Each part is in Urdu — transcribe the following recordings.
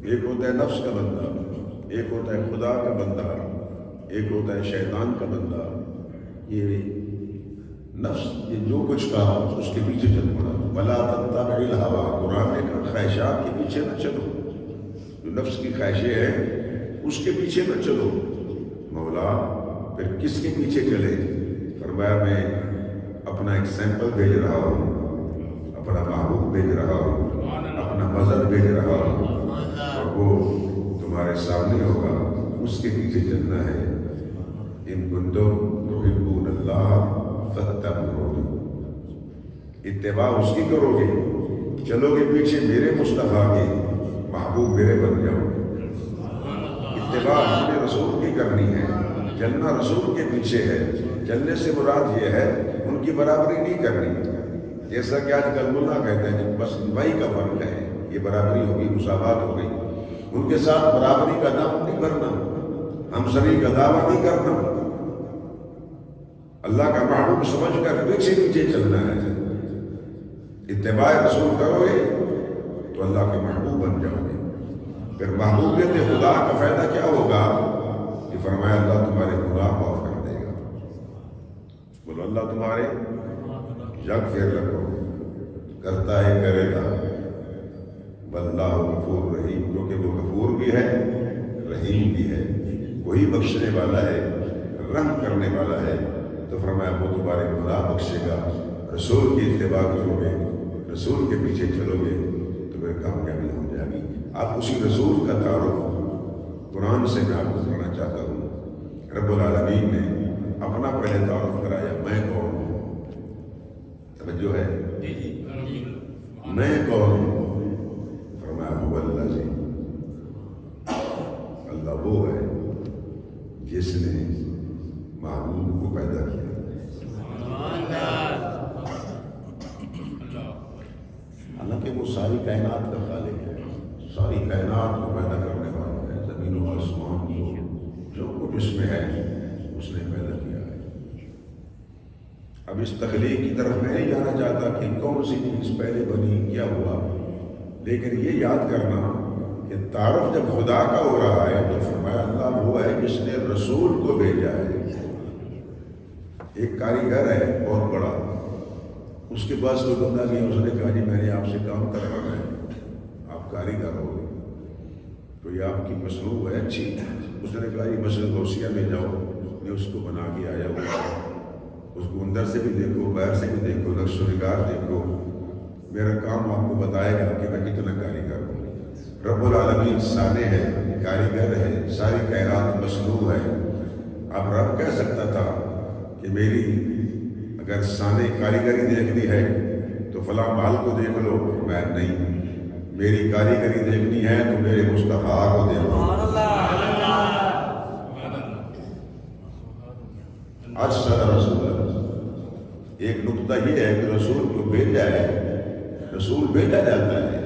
ایک ہوتا ہے نفس کا بندہ، ایک ہوتا ہے خدا کا بندہ، ایک ہوتا ہے شیطان کا بندہ۔ یہ نفس یہ جو کچھ کہا اس کے پیچھے چل پڑا۔ وَلَا تَتَّبِعِ الْهَوَىٰ، قرآن نے کہا خواہشات کے پیچھے نہ چلو، جو نفس کی خواہشیں ہیں اس کے پیچھے نہ چلو۔ مولا پھر کس کے پیچھے چلے؟ فرمایا میں اپنا ایک سیمپل بھیج رہا ہوں، اپنا محبوب بھیج رہا ہوں، اپنا مذہب بھیج رہا ہوں، اور وہ تمہارے سامنے ہوگا، اس کے پیچھے چلنا ہے۔ ان کنتم تحبون اللہ فاتبعونی، اتباع اس کی کرو گے، چلو گے پیچھے میرے مصطفیٰ کے، محبوب میرے بن جاؤ گے۔ اتباع اپنے رسول کی کرنی ہے، چلنا رسول کے پیچھے ہے۔ چلنے سے مراد یہ ہے ان کی برابری نہیں کرنی، جیسا کہ آج کل ملا کہتے ہیں کہ بس بھائی کا فرق ہے، یہ برابری ہوگی، مساوات ہو گئی۔ ان کے ساتھ برابری کا دعویٰ نہیں کرنا، ہمسری کا دعویٰ نہیں کرنا، اللہ کا محبوب سمجھ کر پیچھے پیچھے چلنا ہے۔ اتباع رسول کرو گے تو اللہ کے محبوب بن جاؤ گے۔ پھر محبوبیت خدا کا فائدہ کیا ہوگا؟ کہ فرمایا اللہ تمہارے گناہ معاف کر دے گا۔ بولو اللہ تمہارے یغفر لکم، کرتا ہے کرے گا، واللہ غفور رحیم، کیونکہ وہ غفور بھی ہے رحیم بھی ہے، وہی بخشنے والا ہے، رحم کرنے والا ہے۔ تو فرمایا وہ تمہارے گناہ بخشے گا۔ رسول کی اتباع کرو گے، رسول کے پیچھے چلو گے تو پھر کامیابی ہو جائے گی۔ آپ اسی رسول کا تعارف قرآن سے میں آپ کو کرنا چاہتا ہوں۔ رب العالمین نے اپنا پہلے تعارف کرایا، میں کون ہوں؟ توجہ ہے؟ میں کون ہوں؟ فرمایا هو الذی، اللہ وہ ہے جس نے محبوب کو پیدا کیا۔ حالانکہ وہ ساری کائنات کا خالق ہے، ساری کائنات کو پیدا کرنے والا ہے، زمین و آسمان کو، جو کچھ اس میں ہے اس نے پیدا کیا ہے۔ اب اس تخلیق کی طرف میں نہیں جانا چاہتا کہ کون سی چیز پہلے بنی، کیا ہوا، لیکن یہ یاد کرنا کہ تعارف جب خدا کا ہو رہا ہے تو فرمایا اللہ وہ ہے جس نے رسول کو بھیجا ہے۔ ایک کاریگر ہے بہت بڑا، اس کے پاس کوئی بندہ گیا، اس نے کہا جی میں نے آپ سے کام کروانا ہے، آپ کاریگر ہو گئے، تو یہ آپ کی مصنوع ہے اچھی۔ اس نے کہا جی مسجد غوثیہ میں جاؤ، میں اس کو بنا کے آیا ہوا، اس کو اندر سے بھی دیکھو، باہر سے بھی دیکھو، نقش و نگار دیکھو، میرا کام آپ کو بتائے گا کہ میں کتنا کاریگر ہوں۔ رب العالمین صانع ہے، کاریگر ہے، ساری کائنات مصنوع ہے۔ اب رب کہہ سکتا تھا کہ میری اگر صانع کاریگری دیکھنی ہے تو فلاں مال کو دیکھ لو، میں نہیں، میری کاریگری دیکھنی ہے تو میرے مصطفیٰ کو دیکھو۔ ارسل رسول، ایک نقطہ یہ ہے کہ رسول کو بھیجا ہے، رسول بھیجا جاتا ہے۔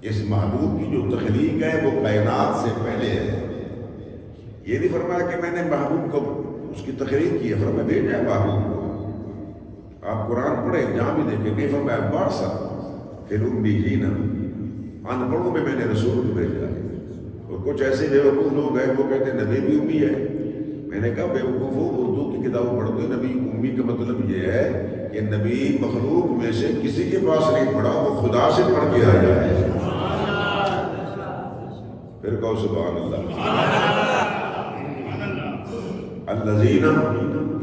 اس محبوب کی جو تخلیق ہے وہ کائنات سے پہلے ہے۔ یہ نہیں فرمایا کہ میں نے محبوب کو اس کی تخلیق کی ہے، فرمایا بھیجا ہے محبوب کو۔ آپ قرآن پڑھیں جہاں بھی دیکھیں، نہیں فرمایا بارسا فی الامیین، ان پڑھوں میں نے رسول کو بھیجا ہے۔ اور کچھ ایسے بیوقوف لوگ ہیں وہ کہتے ہیں نبی بھی امی ہے۔ میں نے کہا بیوقوفو، اردو کی کتاب پڑھتے ہیں، نبی امی کا مطلب یہ ہے کہ نبی مخلوق میں سے کسی کے پاس نہیں پڑھا، وہ خدا سے پڑھ کے آیا ہے۔ پھر کہو سبحان اللہ۔ الذین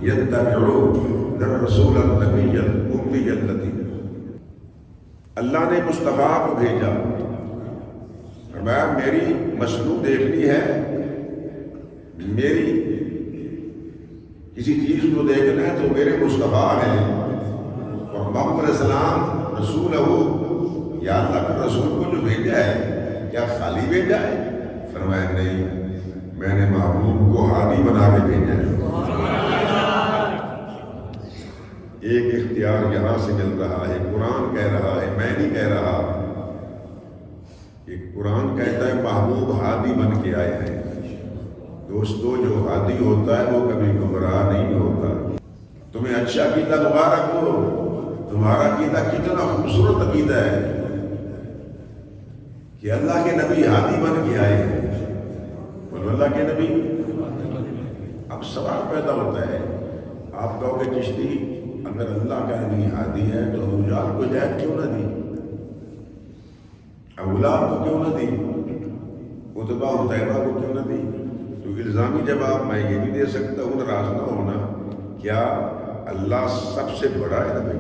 یتبعون الرسول النبی الامی الذی، اللہ نے مصطفیٰ کو بھیجا، فرمایا میری مصنوع دیکھنی ہے، میری کسی چیز کو دیکھنا ہے تو میرے مصطفیٰ ہیں، اور محمد علیہ السلام رسول ہو، یا اللہ کے رسول کو جو بھیجا ہے کیا خالی بھیجا ہے؟ فرمایا نہیں، میں نے محبوب کو ہادی بنا کے بھیجا ہے۔ ایک اختیار یہاں سے مل رہا ہے، قرآن کہہ رہا ہے، میں نہیں کہہ رہا۔ ایک قرآن کہتا ہے محبوب ہادی بن کے آئے ہیں۔ دوستو جو ہادی ہوتا ہے وہ کبھی گمراہ نہیں ہوتا۔ تمہیں اچھا عقیدہ مبارک ہو، تمہارا عقیدہ کتنا خوبصورت عقیدہ ہے کہ اللہ کے نبی ہادی بن کے آئے ہیں، بولو اللہ کے نبی۔ اب سوال پیدا ہوتا ہے، آپ کہو کہ چشتی اگر اللہ کا نبی ہادی ہے تو ابو جہل کو ہدایت کیوں نہ دی، ابو لہب کو کیوں نہ دی، عتبہ عتیبہ کو کیوں نہ دی؟ تو الزامی جواب میں یہ بھی دے سکتا ہوں، ناراض نہ ہونا، کیا اللہ سب سے بڑا ہے نبی؟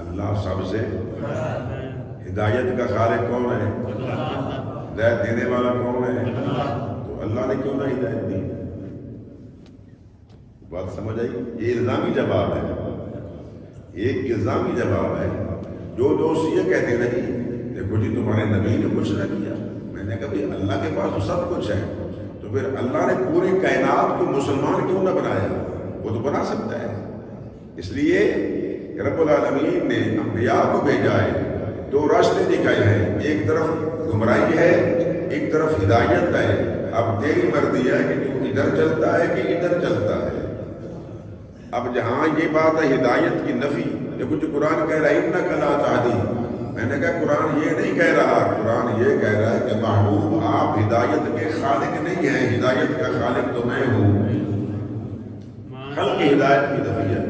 اللہ سب سے ہدایت کا خالق کون ہے؟ ہدایت دینے والا کون ہے؟ تو اللہ نے کیوں نہ ہدایت دی؟ بات سمجھ آئی؟ یہ الزامی جواب ہے، ایک الزامی جواب ہے۔ جو دوست یہ کہتے ہیں نہیں دیکھو جی تمہارے نبی نے کچھ نہ کیا، میں نے کہا بھائی اللہ کے پاس تو سب کچھ ہے، تو پھر اللہ نے پوری کائنات کو مسلمان کیوں نہ بنایا؟ وہ تو بنا سکتا ہے۔ اس لیے رب العالمین نے انبیاء کو بھیجا ہے، دو راستے دکھائے ہیں، ایک طرف گمراہی ہے، ایک طرف ہدایت ہے۔ اب تیری مرضی ہے کہ تو ادھر چلتا ہے کہ ادھر چلتا ہے۔ اب جہاں یہ بات ہے ہدایت کی نفی، دیکھو جو قرآن کہہ رہا ہے انک لا تہدی، میں نے کہا قرآن یہ نہیں کہہ رہا، قرآن یہ کہہ رہا ہے کہ محبوب آپ ہدایت کے خالق نہیں ہیں، ہدایت کا خالق تو میں ہوں۔ خلق ہدایت کی نفی ہے،